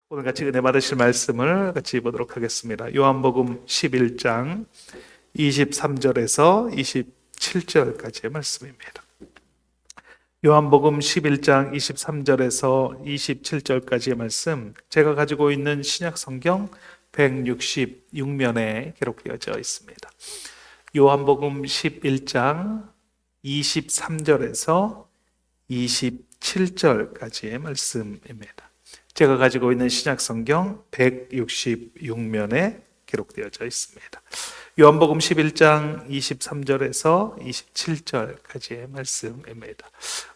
오늘 같이 은혜 받으실 말씀을 같이 보도록 하겠습니다. 요한복음 11장 23절에서 27절까지의 말씀입니다. 요한복음 11장 23절에서 27절까지의 말씀, 제가 가지고 있는 신약 성경 166면에 기록되어져 있습니다. 요한복음 11장 23절에서 27절까지의 말씀입니다. 제가 가지고 있는 신약 성경 166면에 기록되어져 있습니다. 요한복음 11장 23절에서 27절까지의 말씀입니다.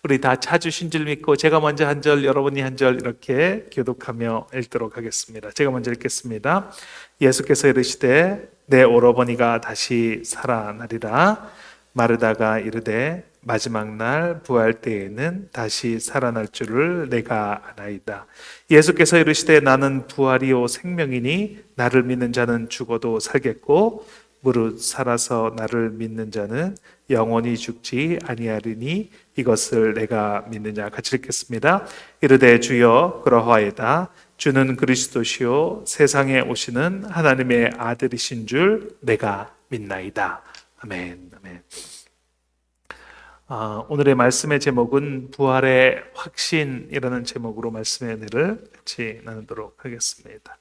우리 다 찾으신 줄 믿고 제가 먼저 한 절, 여러분이 한 절 이렇게 교독하며 읽도록 하겠습니다. 제가 먼저 읽겠습니다. 예수께서 이르시되 내 오라버니가 다시 살아나리라. 마르다가 이르되 마지막 날 부활 때에는 다시 살아날 줄을 내가 아나이다. 예수께서 이르시되 나는 부활이요 생명이니 나를 믿는 자는 죽어도 살겠고 무릇 살아서 나를 믿는 자는 영원히 죽지 아니하리니 이것을 내가 믿느냐. 같이 읽겠습니다. 이르되 주여 그러하이다. 주는 그리스도시요 세상에 오시는 하나님의 아들이신 줄 내가 믿나이다. 아멘. 아멘. 오늘의 말씀의 제목은 부활의 확신이라는 제목으로 말씀의 은혜를 같이 나누도록 하겠습니다.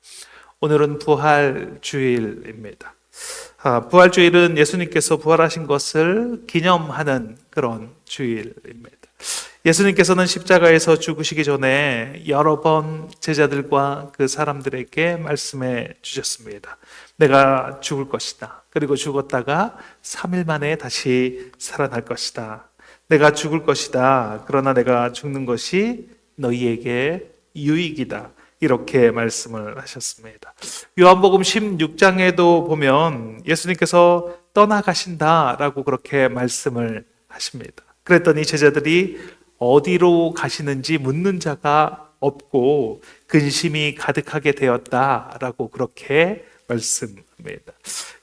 오늘은 부활주일입니다. 부활주일은 예수님께서 부활하신 것을 기념하는 그런 주일입니다. 예수님께서는 십자가에서 죽으시기 전에 여러 번 제자들과 그 사람들에게 말씀해 주셨습니다. 내가 죽을 것이다. 그리고 죽었다가 3일 만에 다시 살아날 것이다. 내가 죽을 것이다. 그러나 내가 죽는 것이 너희에게 유익이다. 이렇게 말씀을 하셨습니다. 요한복음 16장에도 보면 예수님께서 떠나가신다라고 그렇게 말씀을 하십니다. 그랬더니 제자들이 어디로 가시는지 묻는 자가 없고 근심이 가득하게 되었다라고 그렇게 말씀합니다.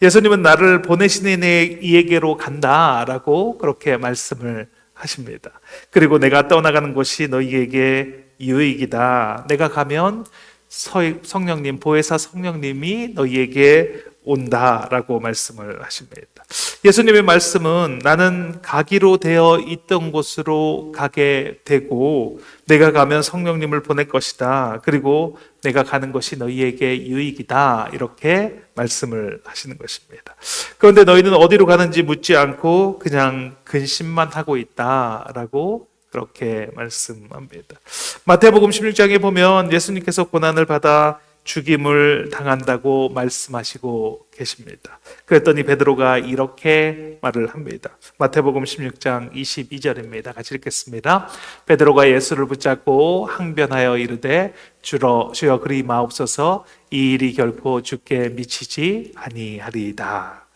예수님은 나를 보내신 이에게로 간다라고 그렇게 말씀을 하십니다. 그리고 내가 떠나가는 곳이 너희에게 유익이다. 내가 가면 성령님, 보혜사 성령님이 너희에게 온다라고 말씀을 하십니다. 예수님의 말씀은 나는 가기로 되어 있던 곳으로 가게 되고 내가 가면 성령님을 보낼 것이다. 그리고 내가 가는 것이 너희에게 유익이다. 이렇게 말씀을 하시는 것입니다. 그런데 너희는 어디로 가는지 묻지 않고 그냥 근심만 하고 있다라고 그렇게 말씀합니다. 마태복음 16장에 보면 예수님께서 고난을 받아 죽임을 당한다고 말씀하시고 계십니다. 그랬더니 베드로가 이렇게 말을 합니다. 마태복음 16장 22절입니다. 같이 읽겠습니다. 베드로가 예수를 붙잡고 항변하여 이르되 주여 그리 마옵소서 이 일이 결코 주께 미치지 아니하리이다.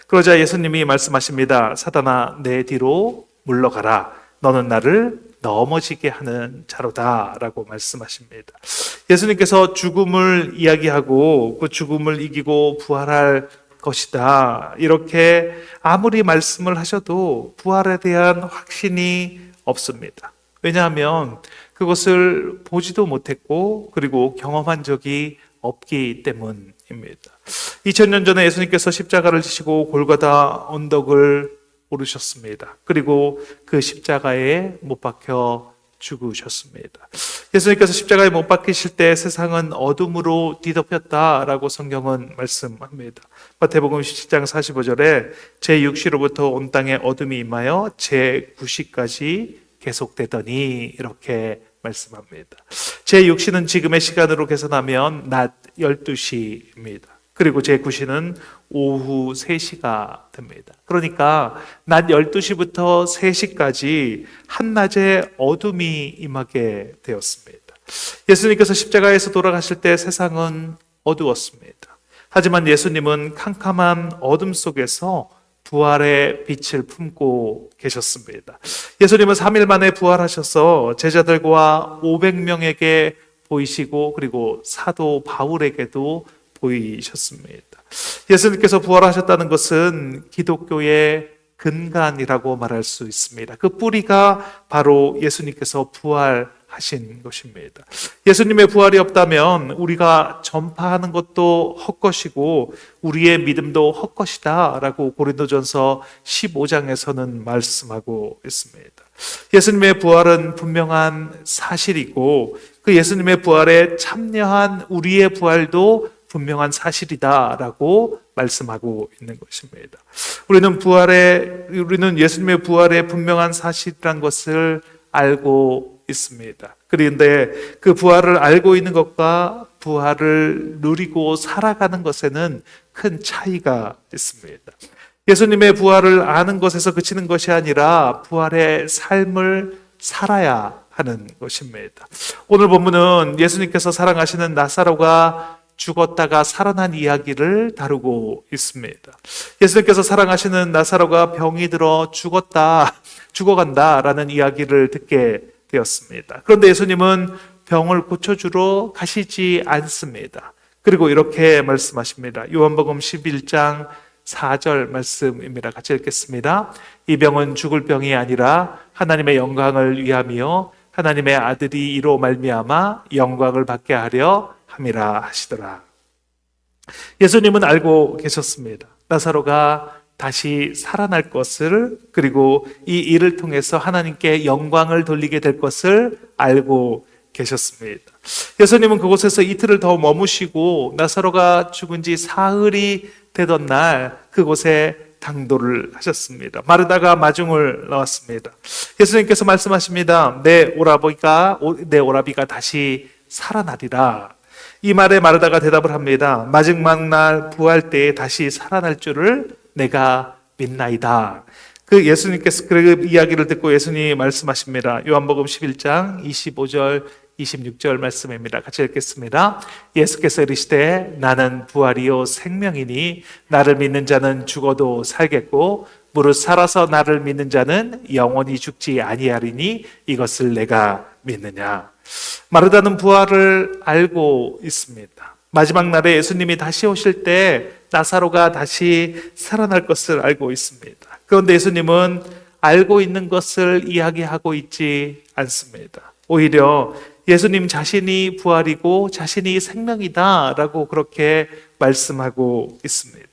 그러자 예수님이 말씀하십니다. 사단아 내 뒤로 물러가라. 너는 나를 넘어지게 하는 자로다 라고 말씀하십니다. 예수님께서 죽음을 이야기하고 그 죽음을 이기고 부활할 것이다. 이렇게 아무리 말씀을 하셔도 부활에 대한 확신이 없습니다. 왜냐하면 그것을 보지도 못했고 그리고 경험한 적이 없기 때문입니다. 2000년 전에 예수님께서 십자가를 지시고 골고다 언덕을 오르셨습니다. 그리고 그 십자가에 못 박혀 죽으셨습니다. 예수님께서 십자가에 못 박히실 때 세상은 어둠으로 뒤덮였다라고 성경은 말씀합니다. 마태복음 17장 45절에 제6시로부터 온 땅에 어둠이 임하여 제9시까지 계속되더니 이렇게 말씀합니다. 제6시는 지금의 시간으로 계산하면 낮 12시입니다. 그리고 제9시는 오후 3시가 됩니다. 그러니까 낮 12시부터 3시까지 한낮에 어둠이 임하게 되었습니다. 예수님께서 십자가에서 돌아가실 때 세상은 어두웠습니다. 하지만 예수님은 캄캄한 어둠 속에서 부활의 빛을 품고 계셨습니다. 예수님은 3일 만에 부활하셔서 제자들과 500명에게 보이시고 그리고 사도 바울에게도 보이셨습니다. 예수님께서 부활하셨다는 것은 기독교의 근간이라고 말할 수 있습니다. 그 뿌리가 바로 예수님께서 부활 하신 것입니다. 예수님의 부활이 없다면 우리가 전파하는 것도 헛것이고 우리의 믿음도 헛것이다 라고 고린도전서 15장에서는 말씀하고 있습니다. 예수님의 부활은 분명한 사실이고 그 예수님의 부활에 참여한 우리의 부활도 분명한 사실이다 라고 말씀하고 있는 것입니다. 우리는 예수님의 부활의 분명한 사실이란 것을 알고 있습니다. 그런데 그 부활을 알고 있는 것과 부활을 누리고 살아가는 것에는 큰 차이가 있습니다. 예수님의 부활을 아는 것에서 그치는 것이 아니라 부활의 삶을 살아야 하는 것입니다. 오늘 본문은 예수님께서 사랑하시는 나사로가 죽었다가 살아난 이야기를 다루고 있습니다. 예수님께서 사랑하시는 나사로가 병이 들어 죽어간다라는 이야기를 듣게 되었습니다. 그런데 예수님은 병을 고쳐주러 가시지 않습니다. 그리고 이렇게 말씀하십니다. 요한복음 11장 4절 말씀입니다. 같이 읽겠습니다. 이 병은 죽을 병이 아니라 하나님의 영광을 위함이요 하나님의 아들이 이로 말미암아 영광을 받게 하려 함이라 하시더라. 예수님은 알고 계셨습니다. 나사로가 다시 살아날 것을, 그리고 이 일을 통해서 하나님께 영광을 돌리게 될 것을 알고 계셨습니다. 예수님은 그곳에서 이틀을 더 머무시고 나사로가 죽은 지 사흘이 되던 날 그곳에 당도를 하셨습니다. 마르다가 마중을 나왔습니다. 예수님께서 말씀하십니다. 내 오라비가 다시 살아나리라. 이 말에 마르다가 대답을 합니다. 마지막 날 부활 때에 다시 살아날 줄을 내가 믿나이다. 예수님께서 그 이야기를 듣고 예수님이 말씀하십니다. 요한복음 11장 25절 26절 말씀입니다. 같이 읽겠습니다. 예수께서 이르시되 나는 부활이요 생명이니 나를 믿는 자는 죽어도 살겠고 무릇 살아서 나를 믿는 자는 영원히 죽지 아니하리니 이것을 내가 믿느냐. 마르다는 부활을 알고 있습니다. 마지막 날에 예수님이 다시 오실 때 나사로가 다시 살아날 것을 알고 있습니다. 그런데 예수님은 알고 있는 것을 이야기하고 있지 않습니다. 오히려 예수님 자신이 부활이고 자신이 생명이다 라고 그렇게 말씀하고 있습니다.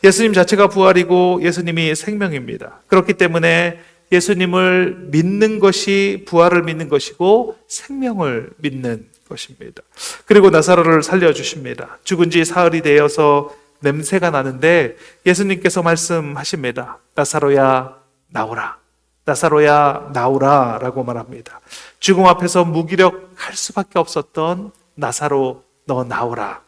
예수님 자체가 부활이고 예수님이 생명입니다. 그렇기 때문에 예수님을 믿는 것이 부활을 믿는 것이고 생명을 믿는 것입니다. 그리고 나사로를 살려주십니다. 죽은 지 사흘이 되어서 냄새가 나는데 예수님께서 말씀하십니다. 나사로야 나오라. 나사로야 나오라 라고 말합니다. 죽음 앞에서 무기력할 수밖에 없었던 나사로 너 나오라.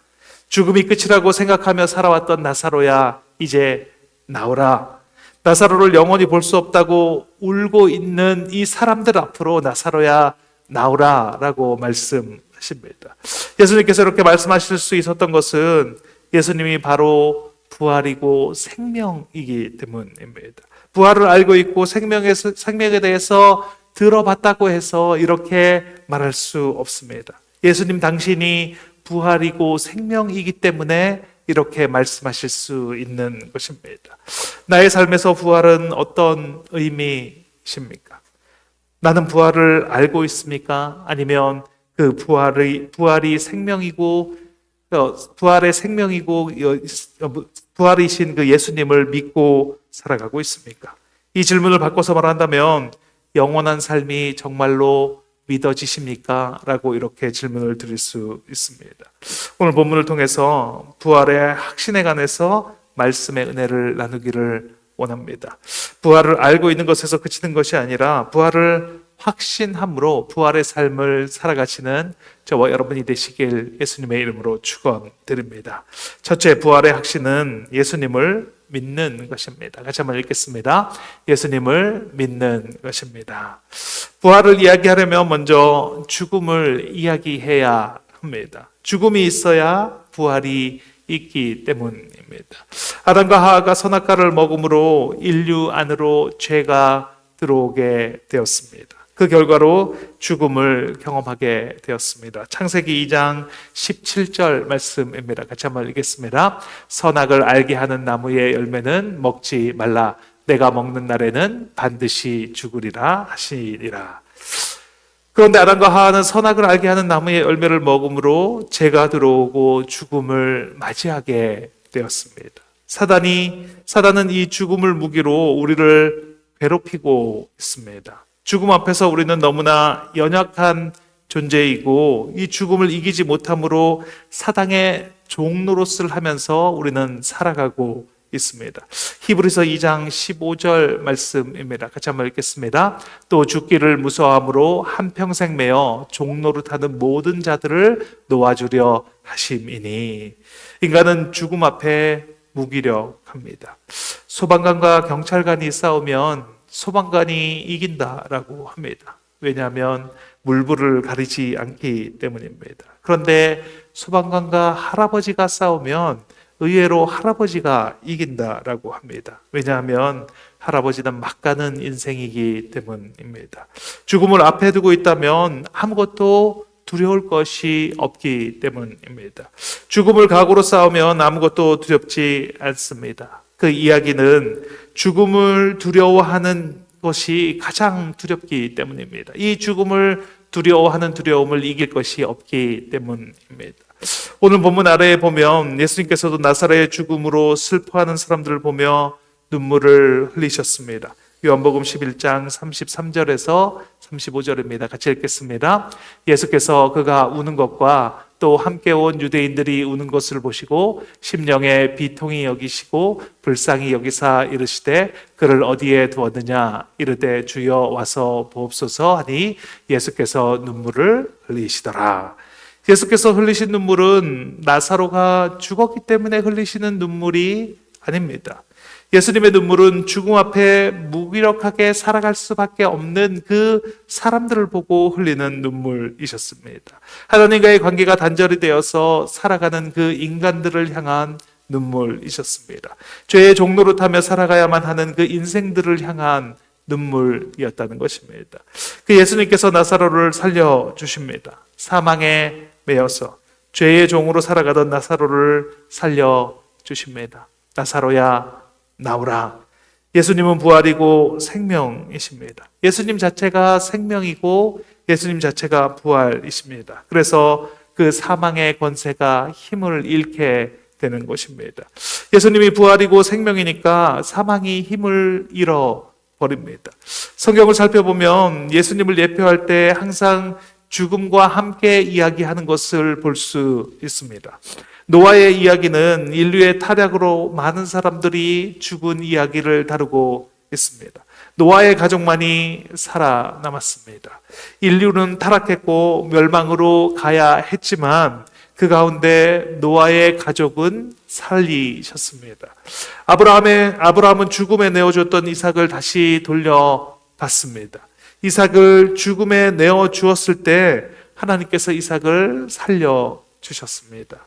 죽음이 끝이라고 생각하며 살아왔던 나사로야 이제 나오라. 나사로를 영원히 볼 수 없다고 울고 있는 이 사람들 앞으로 나사로야 나오라 라고 말씀하십니다. 예수님께서 이렇게 말씀하실 수 있었던 것은 예수님이 바로 부활이고 생명이기 때문입니다. 부활을 알고 있고 생명에 대해서 들어봤다고 해서 이렇게 말할 수 없습니다. 예수님 당신이 부활이고 생명이기 때문에 이렇게 말씀하실 수 있는 것입니다. 나의 삶에서 부활은 어떤 의미이십니까? 나는 부활을 알고 있습니까? 아니면 그 부활이 생명이고 부활의 생명이고 부활이신 그 예수님을 믿고 살아가고 있습니까? 이 질문을 바꿔서 말한다면 영원한 삶이 정말로 믿어지십니까? 라고 이렇게 질문을 드릴 수 있습니다. 오늘 본문을 통해서 부활의 확신에 관해서 말씀의 은혜를 나누기를 원합니다. 부활을 알고 있는 것에서 그치는 것이 아니라 부활을 확신함으로 부활의 삶을 살아가시는 저와 여러분이 되시길 예수님의 이름으로 축원드립니다. 첫째, 부활의 확신은 예수님을 믿는 것입니다. 같이 한번 읽겠습니다. 예수님을 믿는 것입니다. 부활을 이야기하려면 먼저 죽음을 이야기해야 합니다. 죽음이 있어야 부활이 있기 때문입니다. 아담과 하와가 선악과를 먹음으로 인류 안으로 죄가 들어오게 되었습니다. 그 결과로 죽음을 경험하게 되었습니다. 창세기 2장 17절 말씀입니다. 같이 한번 읽겠습니다. 선악을 알게 하는 나무의 열매는 먹지 말라. 내가 먹는 날에는 반드시 죽으리라 하시니라. 그런데 아담과 하와는 선악을 알게 하는 나무의 열매를 먹음으로 죄가 들어오고 죽음을 맞이하게 되었습니다. 사단은 이 죽음을 무기로 우리를 괴롭히고 있습니다. 죽음 앞에서 우리는 너무나 연약한 존재이고 이 죽음을 이기지 못함으로 사단의 종노릇을 하면서 우리는 살아가고 있습니다. 히브리서 2장 15절 말씀입니다. 같이 한번 읽겠습니다. 또 죽기를 무서워함으로 한평생 매어 종노릇하는 모든 자들을 놓아주려 하심이니. 인간은 죽음 앞에 무기력합니다. 소방관과 경찰관이 싸우면 소방관이 이긴다라고 합니다. 왜냐하면 물불을 가리지 않기 때문입니다. 그런데 소방관과 할아버지가 싸우면 의외로 할아버지가 이긴다라고 합니다. 왜냐하면 할아버지는 막가는 인생이기 때문입니다. 죽음을 앞에 두고 있다면 아무것도 두려울 것이 없기 때문입니다. 죽음을 각오로 싸우면 아무것도 두렵지 않습니다. 그 이야기는 죽음을 두려워하는 것이 가장 두렵기 때문입니다. 이 죽음을 두려워하는 두려움을 이길 것이 없기 때문입니다. 오늘 본문 아래에 보면 예수님께서도 나사렛의 죽음으로 슬퍼하는 사람들을 보며 눈물을 흘리셨습니다. 요한복음 11장 33절에서 35절입니다. 같이 읽겠습니다. 예수께서 그가 우는 것과 또 함께 온 유대인들이 우는 것을 보시고 심령에 비통히 여기시고 불쌍히 여기사 이르시되 그를 어디에 두었느냐 이르되 주여 와서 보옵소서 하니 예수께서 눈물을 흘리시더라. 예수께서 흘리신 눈물은 나사로가 죽었기 때문에 흘리시는 눈물이 아닙니다. 예수님의 눈물은 죽음 앞에 무기력하게 살아갈 수밖에 없는 그 사람들을 보고 흘리는 눈물이셨습니다. 하나님과의 관계가 단절이 되어서 살아가는 그 인간들을 향한 눈물이셨습니다. 죄의 종노릇하며 살아가야만 하는 그 인생들을 향한 눈물이었다는 것입니다. 그 예수님께서 나사로를 살려주십니다. 사망에 매여서 죄의 종으로 살아가던 나사로를 살려주십니다. 나사로야 나오라. 예수님은 부활이고 생명이십니다. 예수님 자체가 생명이고 예수님 자체가 부활이십니다. 그래서 그 사망의 권세가 힘을 잃게 되는 것입니다. 예수님이 부활이고 생명이니까 사망이 힘을 잃어버립니다. 성경을 살펴보면 예수님을 예표할 때 항상 죽음과 함께 이야기하는 것을 볼 수 있습니다. 노아의 이야기는 인류의 타락으로 많은 사람들이 죽은 이야기를 다루고 있습니다. 노아의 가족만이 살아남았습니다. 인류는 타락했고 멸망으로 가야 했지만 그 가운데 노아의 가족은 살리셨습니다. 아브라함은 죽음에 내어줬던 이삭을 다시 돌려받습니다. 이삭을 죽음에 내어 주었을 때 하나님께서 이삭을 살려주셨습니다.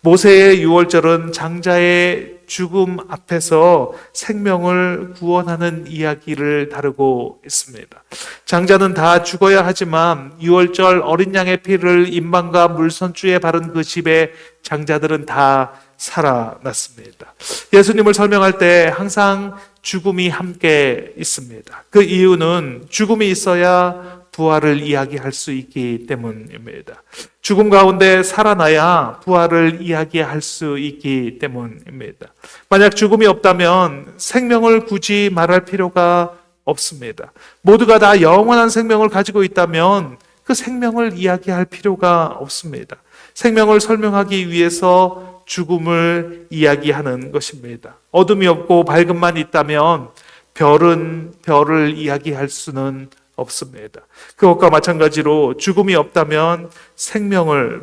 모세의 유월절은 장자의 죽음 앞에서 생명을 구원하는 이야기를 다루고 있습니다. 장자는 다 죽어야 하지만 유월절 어린 양의 피를 임방과 물선주에 바른 그 집의 장자들은 다 살아났습니다. 예수님을 설명할 때 항상 죽음이 함께 있습니다. 그 이유는 죽음이 있어야 부활을 이야기할 수 있기 때문입니다. 죽음 가운데 살아나야 부활을 이야기할 수 있기 때문입니다. 만약 죽음이 없다면 생명을 굳이 말할 필요가 없습니다. 모두가 다 영원한 생명을 가지고 있다면 그 생명을 이야기할 필요가 없습니다. 생명을 설명하기 위해서 죽음을 이야기하는 것입니다. 어둠이 없고 밝음만 있다면 별을 이야기할 수는 없습니다. 그것과 마찬가지로 죽음이 없다면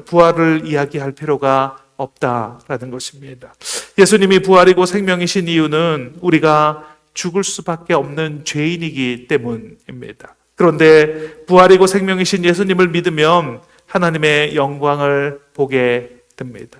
부활을 이야기할 필요가 없다라는 것입니다. 예수님이 부활이고 생명이신 이유는 우리가 죽을 수밖에 없는 죄인이기 때문입니다. 그런데 부활이고 생명이신 예수님을 믿으면 하나님의 영광을 보게 됩니다.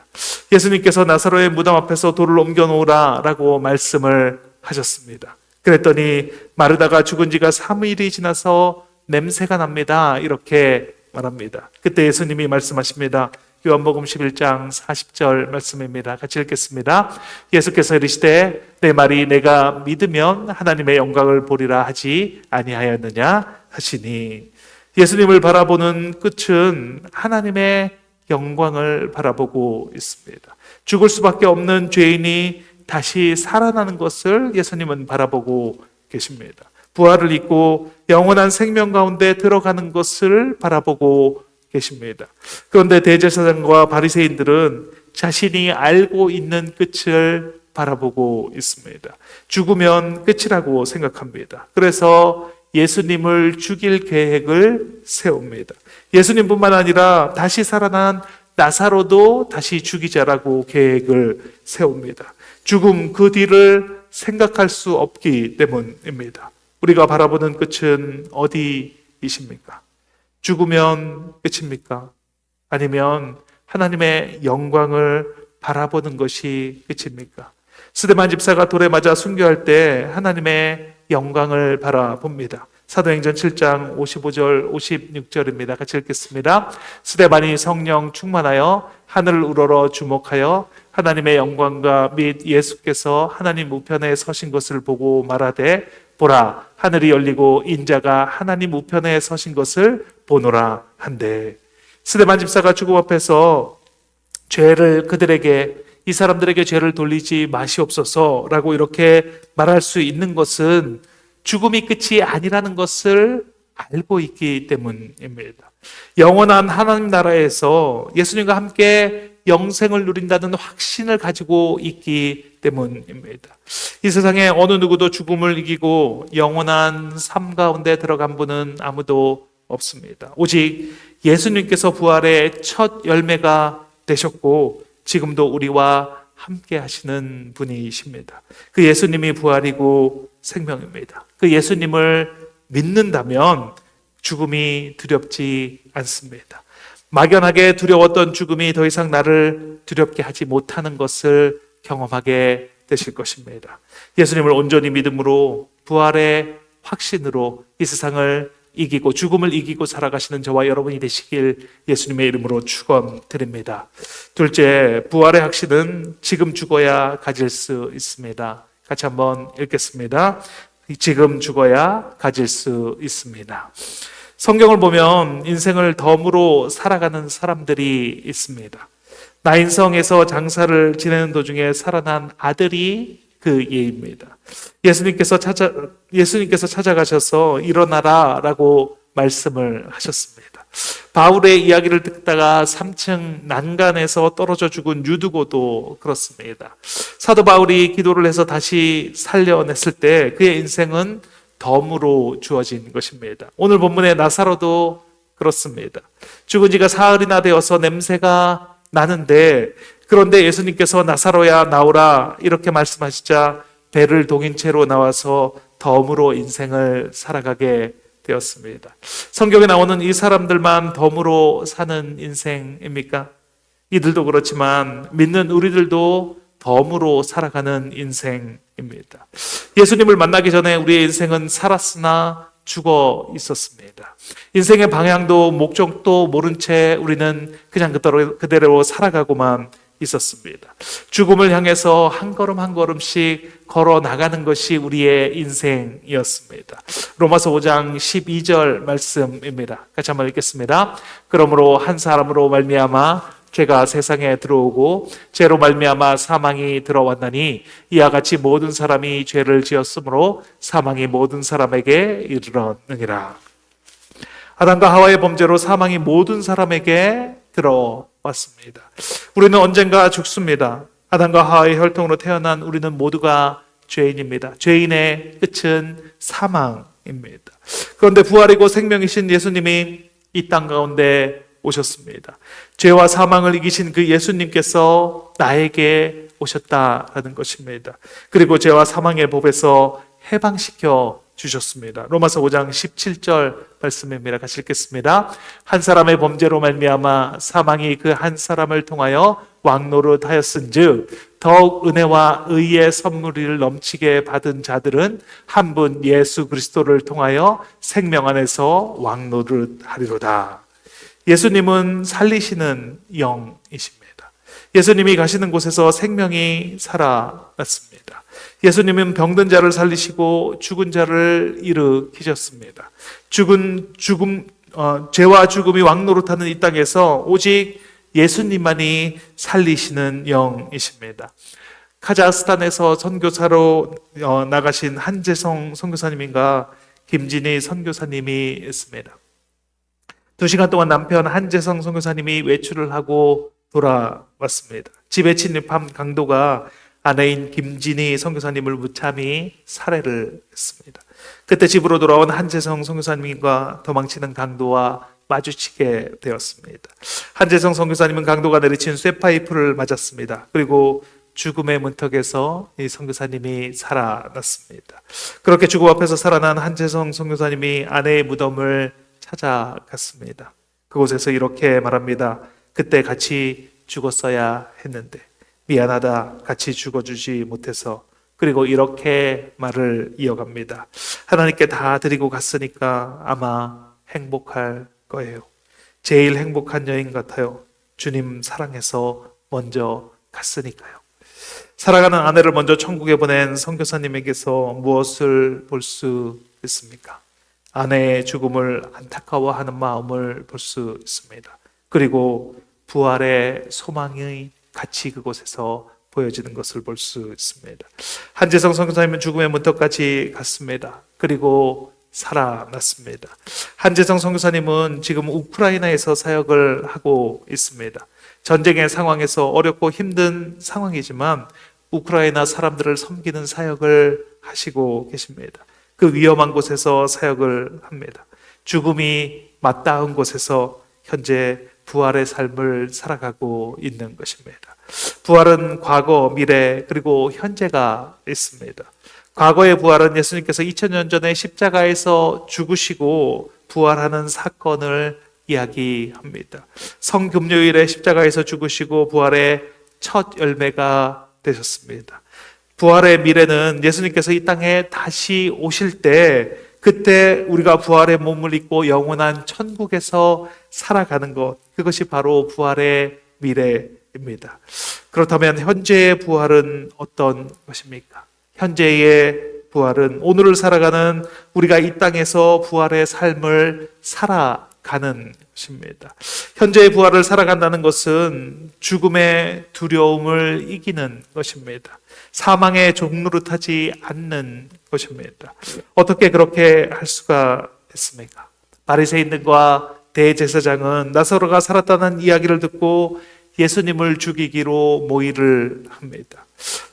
예수님께서 나사로의 무덤 앞에서 돌을 옮겨 놓으라라고 말씀을 하셨습니다. 그랬더니 마르다가 죽은 지가 3일이 지나서 냄새가 납니다. 이렇게 말합니다. 그때 예수님이 말씀하십니다. 요한복음 11장 40절 말씀입니다. 같이 읽겠습니다. 예수께서 이르시되 내 말이 내가 믿으면 하나님의 영광을 보리라 하지 아니하였느냐 하시니. 예수님을 바라보는 끝은 하나님의 영광을 바라보고 있습니다. 죽을 수밖에 없는 죄인이 다시 살아나는 것을 예수님은 바라보고 계십니다. 부활을 입고 영원한 생명 가운데 들어가는 것을 바라보고 계십니다. 그런데 대제사장과 바리새인들은 자신이 알고 있는 끝을 바라보고 있습니다. 죽으면 끝이라고 생각합니다. 그래서 예수님을 죽일 계획을 세웁니다. 예수님뿐만 아니라 다시 살아난 나사로도 다시 죽이자라고 계획을 세웁니다. 죽음 그 뒤를 생각할 수 없기 때문입니다. 우리가 바라보는 끝은 어디이십니까? 죽으면 끝입니까? 아니면 하나님의 영광을 바라보는 것이 끝입니까? 스데반 집사가 돌에 맞아 순교할 때 하나님의 영광을 바라봅니다. 사도행전 7장 55절 56절입니다. 같이 읽겠습니다. 스데반이 성령 충만하여 하늘을 우러러 주목하여 하나님의 영광과 및 예수께서 하나님 우편에 서신 것을 보고 말하되 보라 하늘이 열리고 인자가 하나님 우편에 서신 것을 보노라 한대. 스데반 집사가 죽음 앞에서 죄를 그들에게 이 사람들에게 죄를 돌리지 마시옵소서라고 이렇게 말할 수 있는 것은 죽음이 끝이 아니라는 것을 알고 있기 때문입니다. 영원한 하나님 나라에서 예수님과 함께 영생을 누린다는 확신을 가지고 있기 때문입니다. 이 세상에 어느 누구도 죽음을 이기고 영원한 삶 가운데 들어간 분은 아무도 없습니다. 오직 예수님께서 부활의 첫 열매가 되셨고 지금도 우리와 함께 하시는 분이십니다. 그 예수님이 부활이고 생명입니다. 그 예수님을 믿는다면 죽음이 두렵지 않습니다. 막연하게 두려웠던 죽음이 더 이상 나를 두렵게 하지 못하는 것을 경험하게 되실 것입니다. 예수님을 온전히 믿음으로 부활의 확신으로 이 세상을 이기고 죽음을 이기고 살아가시는 저와 여러분이 되시길 예수님의 이름으로 축원드립니다. 둘째, 부활의 확신은 지금 죽어야 가질 수 있습니다. 같이 한번 읽겠습니다. 지금 죽어야 가질 수 있습니다. 성경을 보면 인생을 덤으로 살아가는 사람들이 있습니다. 나인성에서 장사를 지내는 도중에 살아난 아들이 그 예입니다. 예수님께서 찾아가셔서 일어나라라고 말씀을 하셨습니다. 바울의 이야기를 듣다가 3층 난간에서 떨어져 죽은 유두고도 그렇습니다. 사도 바울이 기도를 해서 다시 살려냈을 때 그의 인생은 덤으로 주어진 것입니다. 오늘 본문의 나사로도 그렇습니다. 죽은 지가 사흘이나 되어서 냄새가 나는데 그런데 예수님께서 나사로야 나오라 이렇게 말씀하시자 배를 동인 채로 나와서 덤으로 인생을 살아가게 되었습니다. 성경에 나오는 이 사람들만 덤으로 사는 인생입니까? 이들도 그렇지만 믿는 우리들도 덤으로 살아가는 인생입니다. 예수님을 만나기 전에 우리의 인생은 살았으나 죽어 있었습니다. 인생의 방향도 목적도 모른 채 우리는 그냥 그대로 살아가고만 있었습니다. 죽음을 향해서 한 걸음 한 걸음씩 걸어 나가는 것이 우리의 인생이었습니다. 로마서 5장 12절 말씀입니다. 같이 한번 읽겠습니다. 그러므로 한 사람으로 말미암아 죄가 세상에 들어오고 죄로 말미암아 사망이 들어왔나니 이와 같이 모든 사람이 죄를 지었으므로 사망이 모든 사람에게 이르렀느니라. 아담과 하와의 범죄로 사망이 모든 사람에게 들어왔습니다. 우리는 언젠가 죽습니다. 아담과 하와의 혈통으로 태어난 우리는 모두가 죄인입니다. 죄인의 끝은 사망입니다. 그런데 부활이고 생명이신 예수님이 이 땅 가운데 오셨습니다. 죄와 사망을 이기신 그 예수님께서 나에게 오셨다라는 것입니다. 그리고 죄와 사망의 법에서 해방시켜 주셨습니다. 로마서 5장 17절 말씀입니다. 같이 읽겠습니다. 한 사람의 범죄로 말미암아 사망이 그 한 사람을 통하여 왕노릇하였은즉 더욱 은혜와 의의 선물을 넘치게 받은 자들은 한 분 예수 그리스도를 통하여 생명 안에서 왕노릇하리로다. 예수님은 살리시는 영이십니다. 예수님이 가시는 곳에서 생명이 살아났습니다. 예수님은 병든 자를 살리시고 죽은 자를 일으키셨습니다. 죄와 죽음이 왕노릇하는 이 땅에서 오직 예수님만이 살리시는 영이십니다. 카자흐스탄에서 선교사로 나가신 한재성 선교사님과 김진희 선교사님이 있습니다. 2시간 동안 남편 한재성 선교사님이 외출을 하고 돌아왔습니다. 집에 침입한 강도가 아내인 김진희 선교사님을 무참히 살해를 했습니다. 그때 집으로 돌아온 한재성 선교사님과 도망치는 강도와 마주치게 되었습니다. 한재성 선교사님은 강도가 내리친 쇠파이프를 맞았습니다. 그리고 죽음의 문턱에서 이 선교사님이 살아났습니다. 그렇게 죽음 앞에서 살아난 한재성 선교사님이 아내의 무덤을 찾아갔습니다. 그곳에서 이렇게 말합니다. 그때 같이 죽었어야 했는데 미안하다, 같이 죽어주지 못해서. 그리고 이렇게 말을 이어갑니다. 하나님께 다 드리고 갔으니까 아마 행복할 거예요. 제일 행복한 여인 같아요. 주님 사랑해서 먼저 갔으니까요. 살아가는 아내를 먼저 천국에 보낸 선교사님에게서 무엇을 볼 수 있습니까? 아내의 죽음을 안타까워하는 마음을 볼 수 있습니다. 그리고 부활의 소망이 같이 그곳에서 보여지는 것을 볼 수 있습니다. 한재성 선교사님은 죽음의 문턱까지 갔습니다. 그리고 살아났습니다. 한재성 선교사님은 지금 우크라이나에서 사역을 하고 있습니다. 전쟁의 상황에서 어렵고 힘든 상황이지만 우크라이나 사람들을 섬기는 사역을 하시고 계십니다. 그 위험한 곳에서 사역을 합니다. 죽음이 맞닿은 곳에서 현재 부활의 삶을 살아가고 있는 것입니다. 부활은 과거, 미래, 그리고 현재가 있습니다. 과거의 부활은 예수님께서 2000년 전에 십자가에서 죽으시고 부활하는 사건을 이야기합니다. 성금요일에 십자가에서 죽으시고 부활의 첫 열매가 되셨습니다. 부활의 미래는 예수님께서 이 땅에 다시 오실 때 그때 우리가 부활의 몸을 입고 영원한 천국에서 살아가는 것, 그것이 바로 부활의 미래입니다. 그렇다면 현재의 부활은 어떤 것입니까? 현재의 부활은 오늘을 살아가는 우리가 이 땅에서 부활의 삶을 살아가는 것입니다. 현재의 부활을 살아간다는 것은 죽음의 두려움을 이기는 것입니다. 사망의 종노릇하지 않는 것입니다. 어떻게 그렇게 할 수가 있습니까? 바리새인들과 대제사장은 나사로가 살았다는 이야기를 듣고 예수님을 죽이기로 모의를 합니다.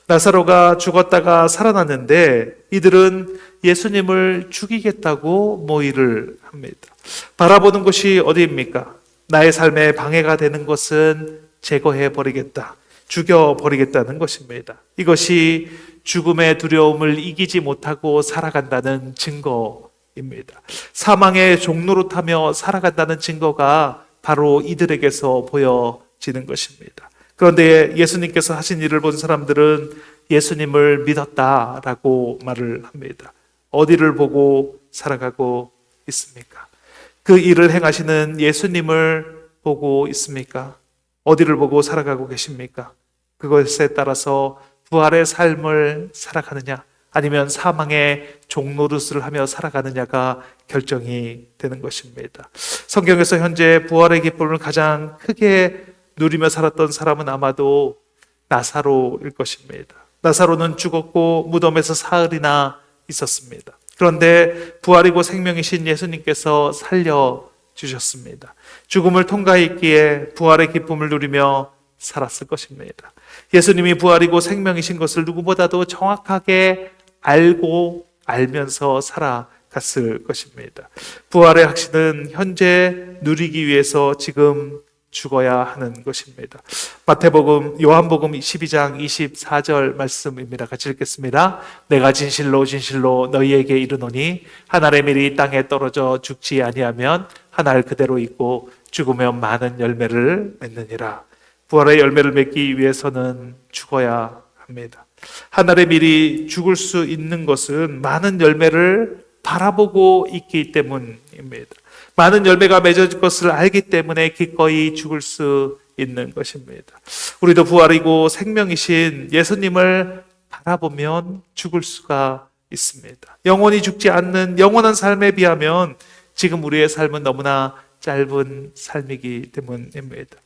나사로가 죽었다가 살아났는데 이들은 예수님을 죽이겠다고 모의를 합니다. 바라보는 것이 어디입니까? 나의 삶에 방해가 되는 것은 제거해 버리겠다, 죽여 버리겠다는 것입니다. 이것이 죽음의 두려움을 이기지 못하고 살아간다는 증거입니다. 사망의 종노릇하며 살아간다는 증거가 바로 이들에게서 보여지는 것입니다. 그런데 예수님께서 하신 일을 본 사람들은 예수님을 믿었다라고 말을 합니다. 어디를 보고 살아가고 있습니까? 그 일을 행하시는 예수님을 보고 있습니까? 어디를 보고 살아가고 계십니까? 그것에 따라서 부활의 삶을 살아가느냐 아니면 사망의 종노릇을 하며 살아가느냐가 결정이 되는 것입니다. 성경에서 현재 부활의 기쁨을 가장 크게 누리며 살았던 사람은 아마도 나사로일 것입니다. 나사로는 죽었고 무덤에서 사흘이나 있었습니다. 그런데 부활이고 생명이신 예수님께서 살려주셨습니다. 죽음을 통과했기에 부활의 기쁨을 누리며 살았을 것입니다. 예수님이 부활이고 생명이신 것을 누구보다도 정확하게 알고 알면서 살아갔을 것입니다. 부활의 확신은 현재 누리기 위해서 지금 죽어야 하는 것입니다. 마태복음, 요한복음 12장 24절 말씀입니다. 같이 읽겠습니다. 내가 진실로 진실로 너희에게 이르노니 한 알의 밀이 땅에 떨어져 죽지 아니하면 한 알 그대로 있고 죽으면 많은 열매를 맺느니라. 부활의 열매를 맺기 위해서는 죽어야 합니다. 한 알의 밀이 죽을 수 있는 것은 많은 열매를 바라보고 있기 때문입니다. 많은 열매가 맺어질 것을 알기 때문에 기꺼이 죽을 수 있는 것입니다. 우리도 부활이고 생명이신 예수님을 바라보면 죽을 수가 있습니다. 영원히 죽지 않는 영원한 삶에 비하면 지금 우리의 삶은 너무나 짧은 삶이기 때문입니다.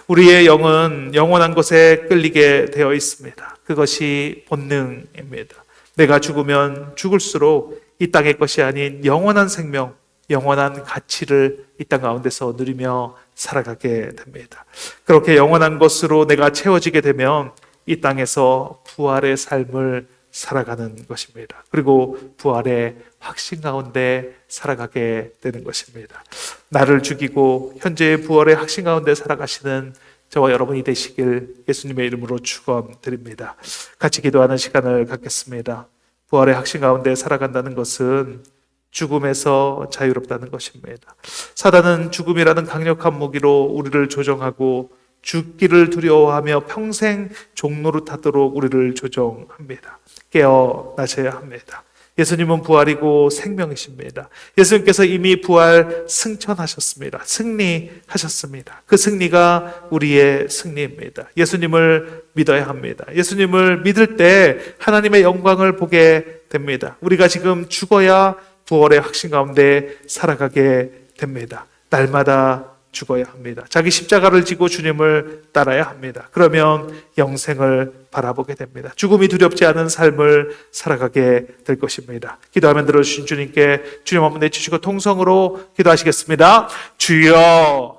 우리의 영은 영원한 곳에 끌리게 되어 있습니다. 그것이 본능입니다. 내가 죽으면 죽을수록 이 땅의 것이 아닌 영원한 생명, 영원한 가치를 이 땅 가운데서 누리며 살아가게 됩니다. 그렇게 영원한 것으로 내가 채워지게 되면 이 땅에서 부활의 삶을 살아가는 것입니다. 그리고 부활의 확신 가운데 살아가게 되는 것입니다. 나를 죽이고 현재의 부활의 확신 가운데 살아가시는 저와 여러분이 되시길 예수님의 이름으로 축원드립니다. 같이 기도하는 시간을 갖겠습니다. 부활의 확신 가운데 살아간다는 것은 죽음에서 자유롭다는 것입니다. 사단은 죽음이라는 강력한 무기로 우리를 조종하고 죽기를 두려워하며 평생 종노릇하도록 우리를 조종합니다. 깨어나셔야 합니다. 예수님은 부활이고 생명이십니다. 예수님께서 이미 부활 승천하셨습니다. 승리하셨습니다. 그 승리가 우리의 승리입니다. 예수님을 믿어야 합니다. 예수님을 믿을 때 하나님의 영광을 보게 됩니다. 우리가 지금 죽어야 부활의 확신 가운데 살아가게 됩니다. 날마다 죽어야 합니다. 자기 십자가를 지고 주님을 따라야 합니다. 그러면 영생을 바라보게 됩니다. 죽음이 두렵지 않은 삶을 살아가게 될 것입니다. 기도하면 들어주신 주님께 주님 한번 내주시고 통성으로 기도하시겠습니다. 주여.